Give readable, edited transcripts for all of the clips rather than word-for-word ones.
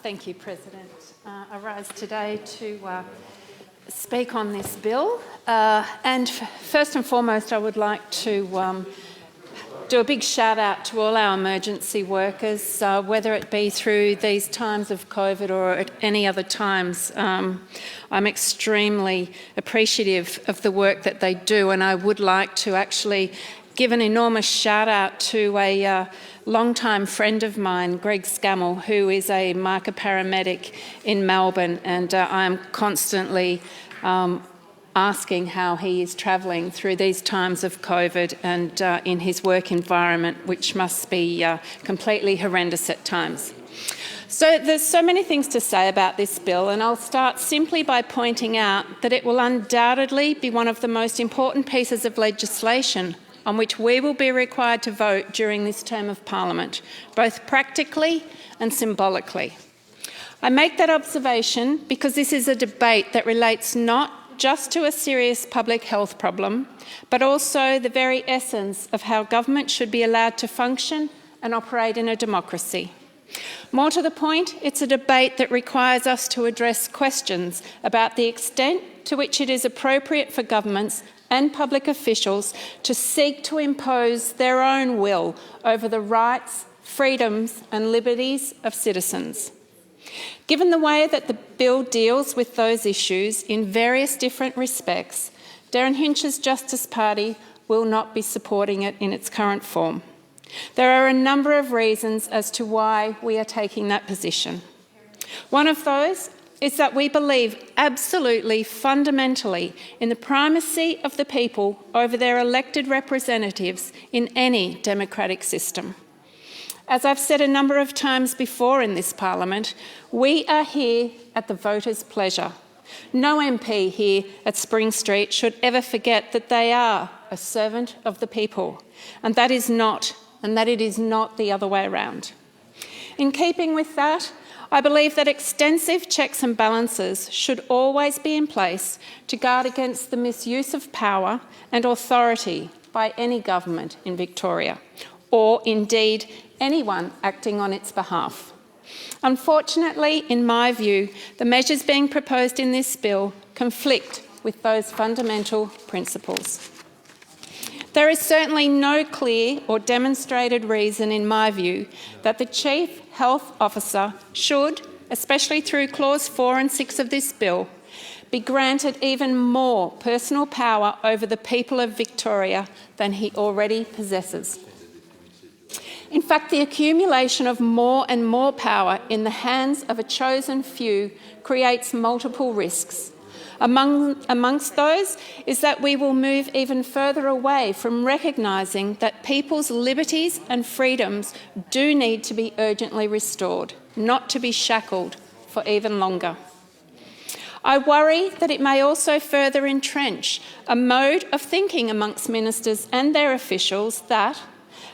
Thank you, President. I rise today to speak on this bill. First and foremost, I would like to do a big shout out to all our emergency workers, whether it be through these times of COVID or at any other times. I'm extremely appreciative of the work that they do, and I would like to actually give an enormous shout out to a long-time friend of mine, Greg Scammell, who is a marker paramedic in Melbourne, and I'm constantly asking how he is travelling through these times of COVID and in his work environment, which must be completely horrendous at times. So there's so many things to say about this bill, and I'll start simply by pointing out that it will undoubtedly be one of the most important pieces of legislation on which we will be required to vote during this term of Parliament, both practically and symbolically. I make that observation because this is a debate that relates not just to a serious public health problem, but also the very essence of how government should be allowed to function and operate in a democracy. More to the point, it's a debate that requires us to address questions about the extent to which it is appropriate for governments and public officials to seek to impose their own will over the rights, freedoms and liberties of citizens. Given the way that the bill deals with those issues in various different respects, Darren Hinch's Justice Party will not be supporting it in its current form. There are a number of reasons as to why we are taking that position. One of those is that we believe absolutely fundamentally in the primacy of the people over their elected representatives in any democratic system. As I've said a number of times before in this Parliament, we are here at the voters' pleasure. No MP here at Spring Street should ever forget that they are a servant of the people, and that it is not the other way around. In keeping with that, I believe that extensive checks and balances should always be in place to guard against the misuse of power and authority by any government in Victoria, or indeed anyone acting on its behalf. Unfortunately, in my view, the measures being proposed in this bill conflict with those fundamental principles. There is certainly no clear or demonstrated reason, in my view, that the Chief Health Officer should, especially through Clause 4 and 6 of this bill, be granted even more personal power over the people of Victoria than he already possesses. In fact, the accumulation of more and more power in the hands of a chosen few creates multiple risks. Amongst those is that we will move even further away from recognising that people's liberties and freedoms do need to be urgently restored, not to be shackled for even longer. I worry that it may also further entrench a mode of thinking amongst ministers and their officials that,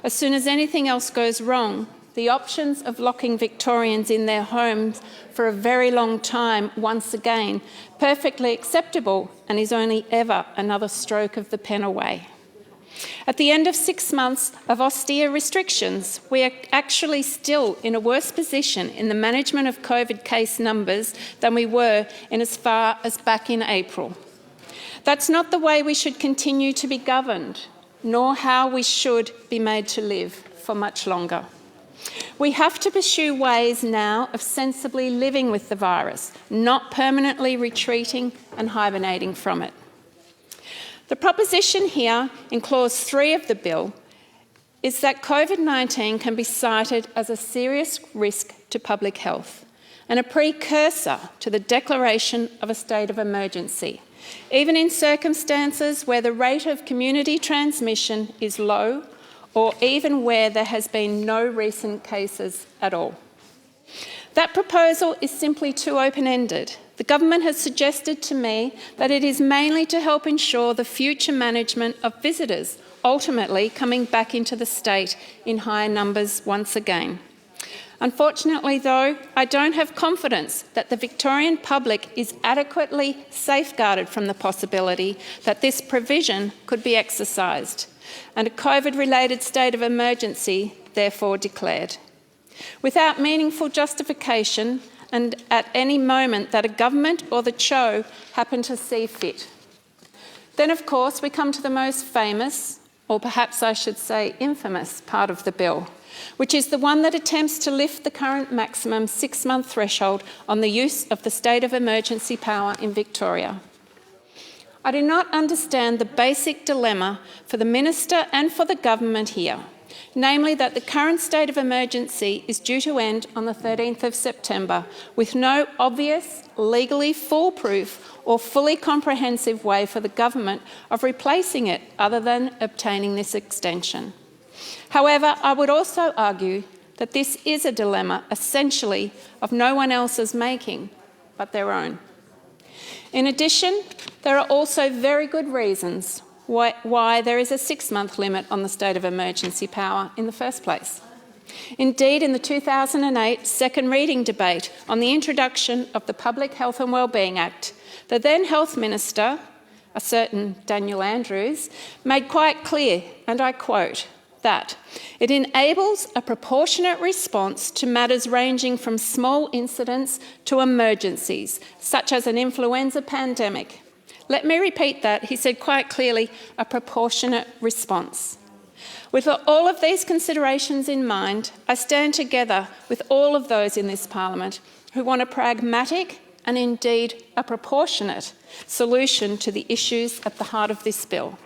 as soon as anything else goes wrong, the options of locking Victorians in their homes for a very long time, once again, perfectly acceptable and is only ever another stroke of the pen away. At the end of 6 months of austere restrictions, we are actually still in a worse position in the management of COVID case numbers than we were in as far as back in April. That's not the way we should continue to be governed, nor how we should be made to live for much longer. We have to pursue ways now of sensibly living with the virus, not permanently retreating and hibernating from it. The proposition here in Clause 3 of the bill is that COVID-19 can be cited as a serious risk to public health and a precursor to the declaration of a state of emergency, even in circumstances where the rate of community transmission is low or even where there has been no recent cases at all. That proposal is simply too open-ended. The government has suggested to me that it is mainly to help ensure the future management of visitors, ultimately coming back into the state in higher numbers once again. Unfortunately, though, I don't have confidence that the Victorian public is adequately safeguarded from the possibility that this provision could be exercised, and a COVID-related state of emergency therefore declared. without meaningful justification and at any moment that a government or the CHO happen to see fit. Then, of course, we come to the most famous, or perhaps I should say infamous, part of the bill, which is the one that attempts to lift the current maximum 6-month threshold on the use of the state of emergency power in Victoria. I do not understand the basic dilemma for the minister and for the government here, namely that the current state of emergency is due to end on the 13th of September with no obvious, legally foolproof or fully comprehensive way for the government of replacing it other than obtaining this extension. However, I would also argue that this is a dilemma essentially of no one else's making but their own. In addition, there are also very good reasons why there is a 6-month limit on the state of emergency power in the first place. Indeed, in the 2008 second reading debate on the introduction of the Public Health and Wellbeing Act, the then Health Minister, a certain Daniel Andrews, made quite clear, and I quote, that it enables a proportionate response to matters ranging from small incidents to emergencies, such as an influenza pandemic. Let me repeat that. He said quite clearly, a proportionate response. With all of these considerations in mind, I stand together with all of those in this Parliament who want a pragmatic and indeed a proportionate solution to the issues at the heart of this bill.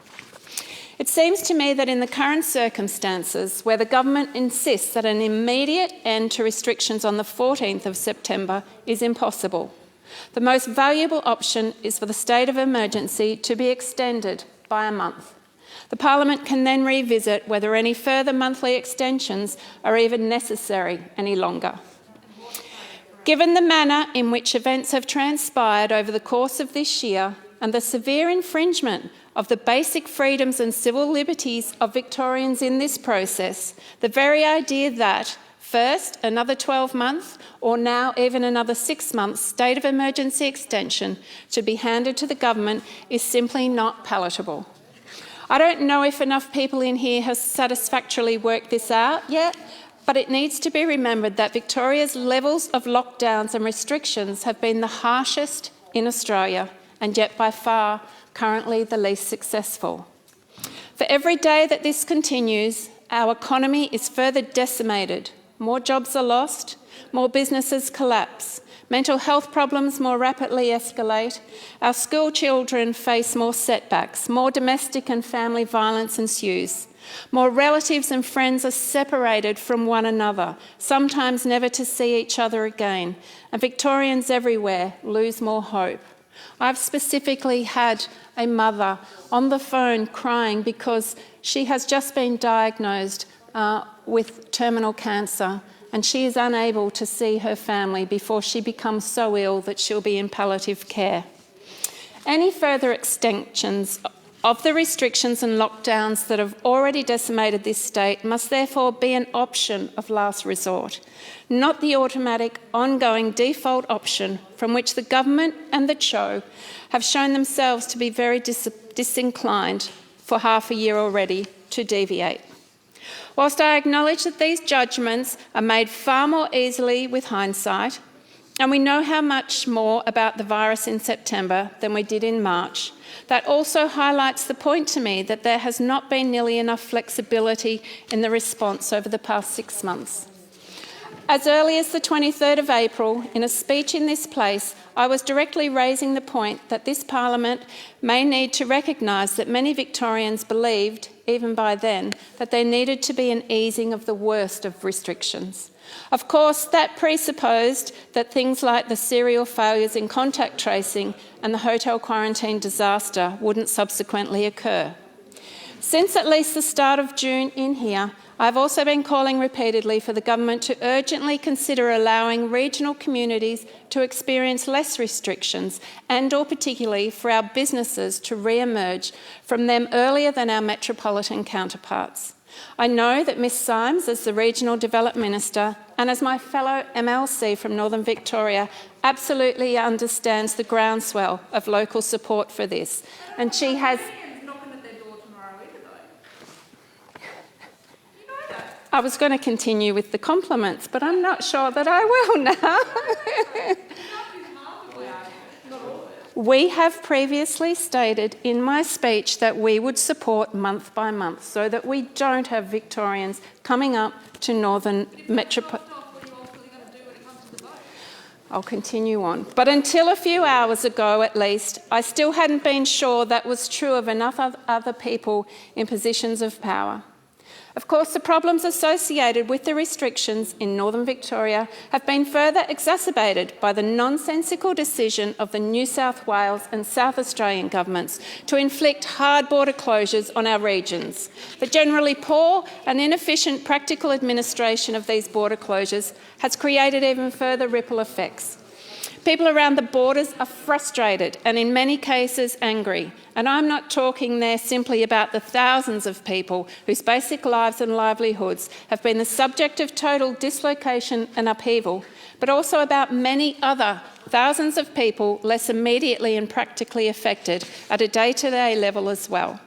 It seems to me that in the current circumstances, where the government insists that an immediate end to restrictions on the 14th of September is impossible, the most valuable option is for the state of emergency to be extended by a month. The Parliament can then revisit whether any further monthly extensions are even necessary any longer. Given the manner in which events have transpired over the course of this year and the severe infringement of the basic freedoms and civil liberties of Victorians in this process, the very idea that, first, another 12-month or now even another 6-month state of emergency extension to be handed to the government is simply not palatable. I don't know if enough people in here have satisfactorily worked this out yet, but it needs to be remembered that Victoria's levels of lockdowns and restrictions have been the harshest in Australia, and yet by far currently the least successful. For every day that this continues, our economy is further decimated. More jobs are lost, more businesses collapse, mental health problems more rapidly escalate, our school children face more setbacks, more domestic and family violence ensues, more relatives and friends are separated from one another, sometimes never to see each other again, and Victorians everywhere lose more hope. I've specifically had a mother on the phone crying because she has just been diagnosed with terminal cancer and she is unable to see her family before she becomes so ill that she'll be in palliative care. Any further extensions of the restrictions and lockdowns that have already decimated this state must therefore be an option of last resort, not the automatic, ongoing default option from which the government and the CHO have shown themselves to be very disinclined for half a year already to deviate. Whilst I acknowledge that these judgments are made far more easily with hindsight, and we know how much more about the virus in September than we did in March, that also highlights the point to me that there has not been nearly enough flexibility in the response over the past 6 months. As early as the 23rd of April, in a speech in this place, I was directly raising the point that this Parliament may need to recognise that many Victorians believed, even by then, that there needed to be an easing of the worst of restrictions. Of course, that presupposed that things like the serial failures in contact tracing and the hotel quarantine disaster wouldn't subsequently occur. Since at least the start of June in here, I've also been calling repeatedly for the government to urgently consider allowing regional communities to experience less restrictions and/or particularly for our businesses to re-emerge from them earlier than our metropolitan counterparts. I know that Ms Symes, as the Regional Development Minister and as my fellow MLC from Northern Victoria, absolutely understands the groundswell of local support for this. And she has... knocking at their door tomorrow either, though. You know that. I was going to continue with the compliments, but I'm not sure that I will now. We have previously stated in my speech that we would support month by month so that we don't have Victorians coming up to Northern Metropolitan. I'll continue on. But until a few hours ago at least, I still hadn't been sure that was true of enough other people in positions of power. Of course, the problems associated with the restrictions in Northern Victoria have been further exacerbated by the nonsensical decision of the New South Wales and South Australian governments to inflict hard border closures on our regions. The generally poor and inefficient practical administration of these border closures has created even further ripple effects. People around the borders are frustrated and in many cases angry. And I'm not talking there simply about the thousands of people whose basic lives and livelihoods have been the subject of total dislocation and upheaval, but also about many other thousands of people less immediately and practically affected at a day-to-day level as well.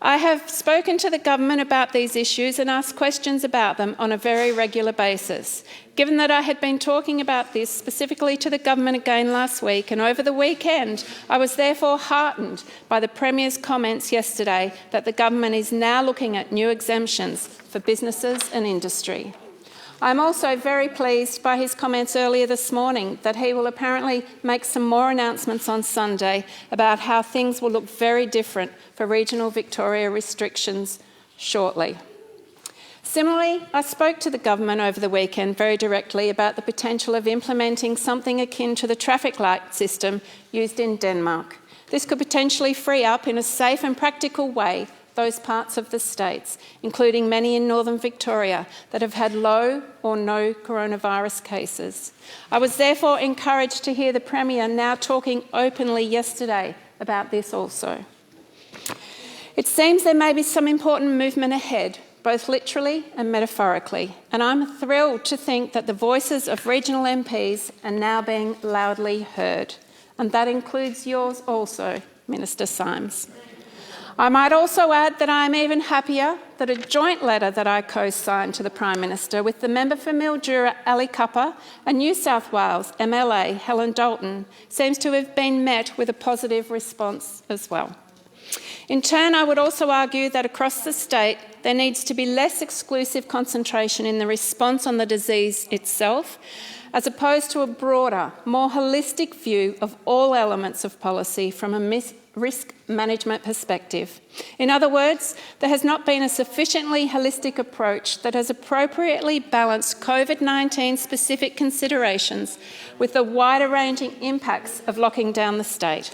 I have spoken to the government about these issues and asked questions about them on a very regular basis. Given that I had been talking about this specifically to the government again last week and over the weekend, I was therefore heartened by the Premier's comments yesterday that the government is now looking at new exemptions for businesses and industry. I'm also very pleased by his comments earlier this morning that he will apparently make some more announcements on Sunday about how things will look very different for regional Victoria restrictions shortly. Similarly, I spoke to the government over the weekend very directly about the potential of implementing something akin to the traffic light system used in Denmark. This could potentially free up in a safe and practical way those parts of the states, including many in Northern Victoria, that have had low or no coronavirus cases. I was therefore encouraged to hear the Premier now talking openly yesterday about this also. It seems there may be some important movement ahead, both literally and metaphorically, and I'm thrilled to think that the voices of regional MPs are now being loudly heard, and that includes yours also, Minister Symes. I might also add that I am even happier that a joint letter that I co-signed to the Prime Minister with the member for Mildura, Ali Cupper, and New South Wales MLA Helen Dalton seems to have been met with a positive response as well. In turn, I would also argue that across the state there needs to be less exclusive concentration in the response on the disease itself, as opposed to a broader, more holistic view of all elements of policy from a risk management perspective. In other words, there has not been a sufficiently holistic approach that has appropriately balanced COVID-19 specific considerations with the wider-ranging impacts of locking down the state.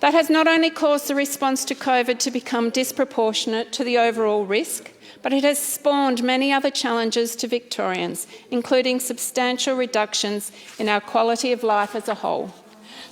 That has not only caused the response to COVID to become disproportionate to the overall risk, but it has spawned many other challenges to Victorians, including substantial reductions in our quality of life as a whole.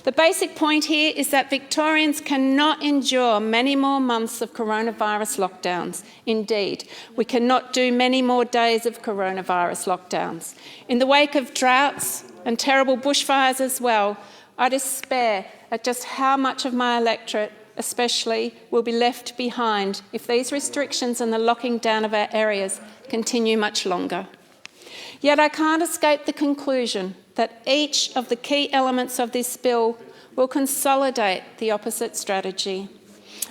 The basic point here is that Victorians cannot endure many more months of coronavirus lockdowns. Indeed, we cannot do many more days of coronavirus lockdowns. In the wake of droughts and terrible bushfires as well, I despair at just how much of my electorate especially will be left behind if these restrictions and the locking down of our areas continue much longer. Yet I can't escape the conclusion that each of the key elements of this bill will consolidate the opposite strategy.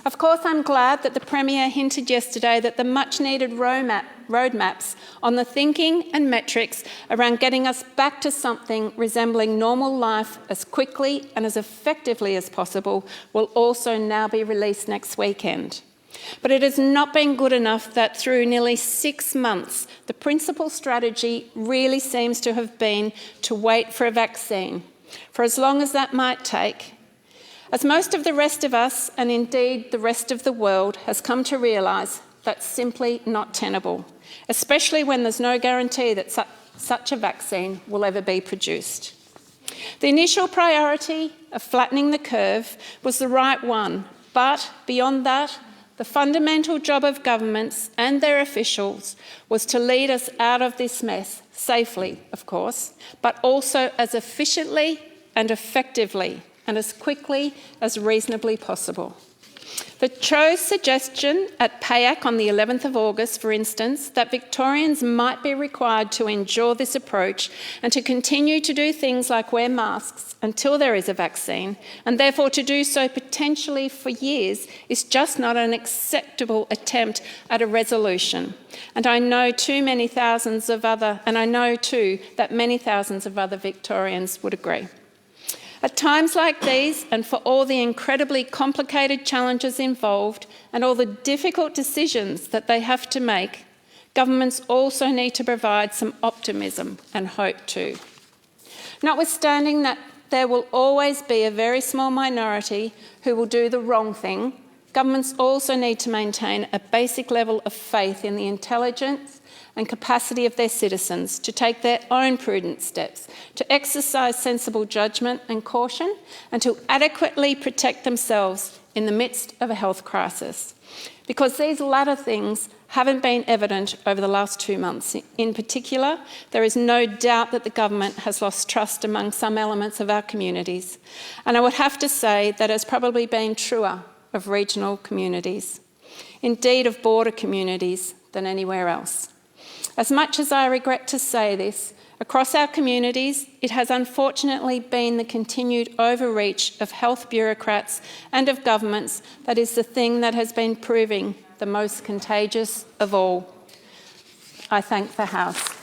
Of course, I'm glad that the Premier hinted yesterday that the much-needed roadmaps on the thinking and metrics around getting us back to something resembling normal life as quickly and as effectively as possible will also now be released next weekend. But it has not been good enough that through nearly 6 months, the principal strategy really seems to have been to wait for a vaccine, for as long as that might take. As most of the rest of us, and indeed the rest of the world, has come to realise, that's simply not tenable, especially when there's no guarantee that such a vaccine will ever be produced. The initial priority of flattening the curve was the right one, but beyond that, the fundamental job of governments and their officials was to lead us out of this mess, safely, of course, but also as efficiently and effectively and as quickly as reasonably possible. The Cho's suggestion at PAYAC on the 11th of August, for instance, that Victorians might be required to endure this approach and to continue to do things like wear masks until there is a vaccine, and therefore to do so potentially for years, is just not an acceptable attempt at a resolution. And I know too that many thousands of other Victorians would agree. At times like these, and for all the incredibly complicated challenges involved and all the difficult decisions that they have to make, governments also need to provide some optimism and hope too. Notwithstanding that there will always be a very small minority who will do the wrong thing, governments also need to maintain a basic level of faith in the intelligence and capacity of their citizens to take their own prudent steps, to exercise sensible judgment and caution, and to adequately protect themselves in the midst of a health crisis. Because these latter things haven't been evident over the last 2 months. In particular, there is no doubt that the government has lost trust among some elements of our communities. And I would have to say that has probably been truer of regional communities, indeed of border communities, than anywhere else. As much as I regret to say this, across our communities, it has unfortunately been the continued overreach of health bureaucrats and of governments that is the thing that has been proving the most contagious of all. I thank the House.